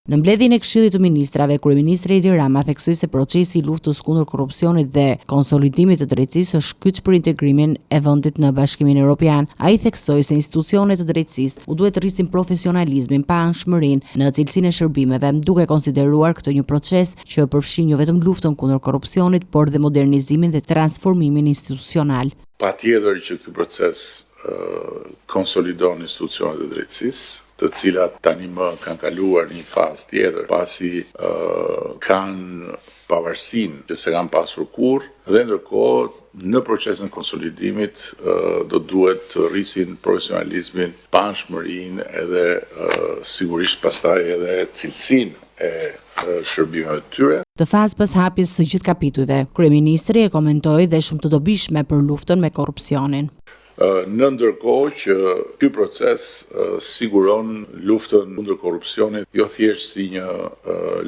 Në mbledhjen e Këshillit të Ministrave, kryeministri Edi Rama theksoi se procesi I luftës kundër korrupsionit dhe konsolidimit të drejtësisë është kyç për integrimin e vendit në Bashkimin Evropian. Ai theksoi se institucionet të drejtësisë u duhet të rrisin profesionalizmin, paanshmërinë në cilësinë e shërbimeve, duke konsideruar këtë një proces që përfshin jo vetëm luftën kundër korrupsionit, por dhe modernizimin dhe transformimin institucional. Patjetër që ky proces konsolidon institucionet e drejtësisë, të cilat tani më kanë kaluar një fazë tjetër, pasi kanë pavarësinë që se kanë pasur kurrë, dhe ndërkohë në procesin e konsolidimit do duhet të rrisin profesionalizmin, paanshmërinë edhe sigurisht pastaj edhe cilësinë e shërbimeve të tyre. Të fazë pas hapjes së gjithë kapitujve, kryeministri e komentoi dhe shumë të dobishme për luftën me korrupsionin. Në ndërkohë që ky proces siguron luftën kundër korrupsionit jo thjesht si një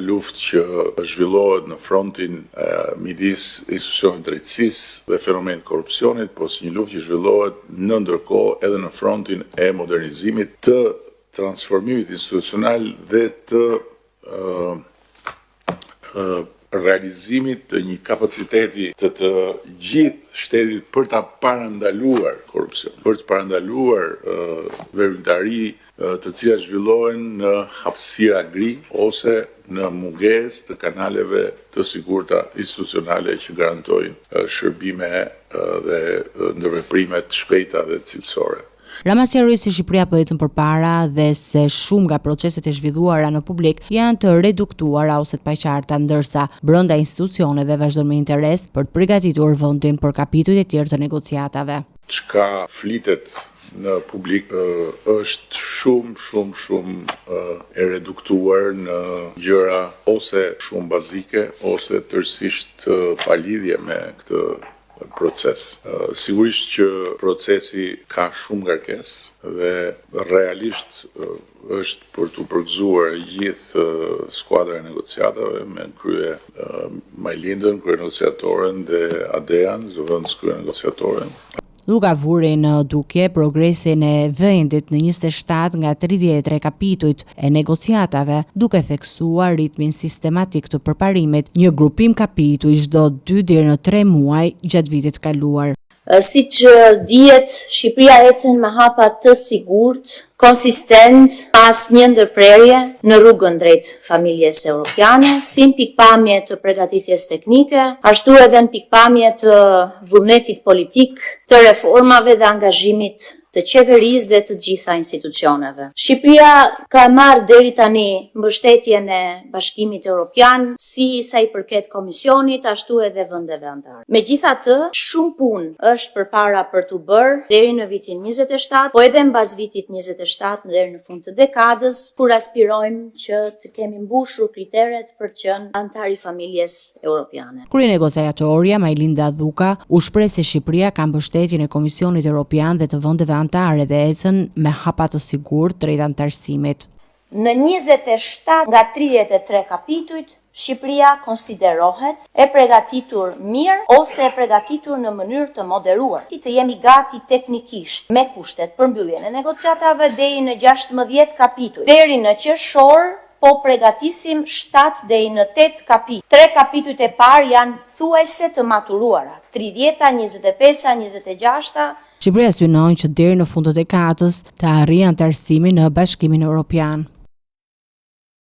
luftë që zhvillohet në frontin midis institucioneve të drejtësisë dhe fenomenit korrupsionit, por si një luftë që zhvillohet në ndërkohë edhe në frontin e modernizimit, të transformimit institucional dhe të realizimit të një kapaciteti të gjithë shtetit për ta parandaluar korrupsionin, për të parandaluar veprimtari të cilat zhvillohen në hapësira gri ose në mungesë të kanaleve të sigurta institucionale që garantojnë shërbime dhe ndërveprime të shpejta dhe cilësore. Rama sqaroi se Shqipëria po ecën përpara dhe se shumë nga proceset e zhvilluara në publik janë të reduktuara ose të paqarta, ndërsa brenda institucioneve vazhdon me interes për të përgatitur vendin për kapitujt e tjerë të negociatave. Çka flitet në publik është shumë e reduktuar në gjëra ose shumë bazike ose tërësisht pa lidhje me këtë proces. Sigurisht që procesi ka shumë ngarkesë dhe realisht është për të përgëzuar gjithë skuadra e negociatave me krye Majlindën, krye negociatoren dhe Adean, zëvendës krye negociatoren. Duke vurë në dukje progresin e vendit në 27 nga 33 kapitujt e negociatave, duke theksuar ritmin sistematik të përparimit, një grupim kapituj çdo 2 deri në 3 muaj gjatë vitit kaluar. Siç dihet, Shqipëria ecën me hapa të sigurt, konsistent, pas një ndërprerje në rrugën drejt familjes europiane, si në pikpamje të përgatitjes teknike, ashtu edhe në pikpamje të vullnetit politik, të reformave dhe angazhimit të qeverisë dhe të gjitha institucioneve. Shqipëria ka marrë deri tani mbështetjen e Bashkimit Evropian, si sa I përket Komisionit, ashtu edhe vendeve anëtare. Megjithatë, shumë punë është përpara për të bërë deri në vitin 27, po edhe mbas vitit 27 deri në fund të dekadës, kur aspirojmë që të kemi mbushur kriteret për të qenë antar I familjes europiane. Kryenegociatorja Majlinda Dhuka u shpreh se Shqipëria ka mbështetjen e Komisionit Evropian dhe të vendeve anëtare dhe ecën me hapa të sigurt drejt antarësimit. Në 27 nga 33 kapitujt, Shqipëria konsiderohet e përgatitur mirë ose e përgatitur në mënyrë të moderuar. Të jemi gati teknikisht me kushtet për mbylljen e negociatave deri në 16 kapituj. Deri në qershor po përgatisim 7 deri në 8 kapituj. 3 kapitujt e parë janë thuajse të maturuara. 30-a, 25-a, 26-a. Shqipëria synon që deri në fund të dekadës të arrijë antarësimin në Bashkimin Evropian.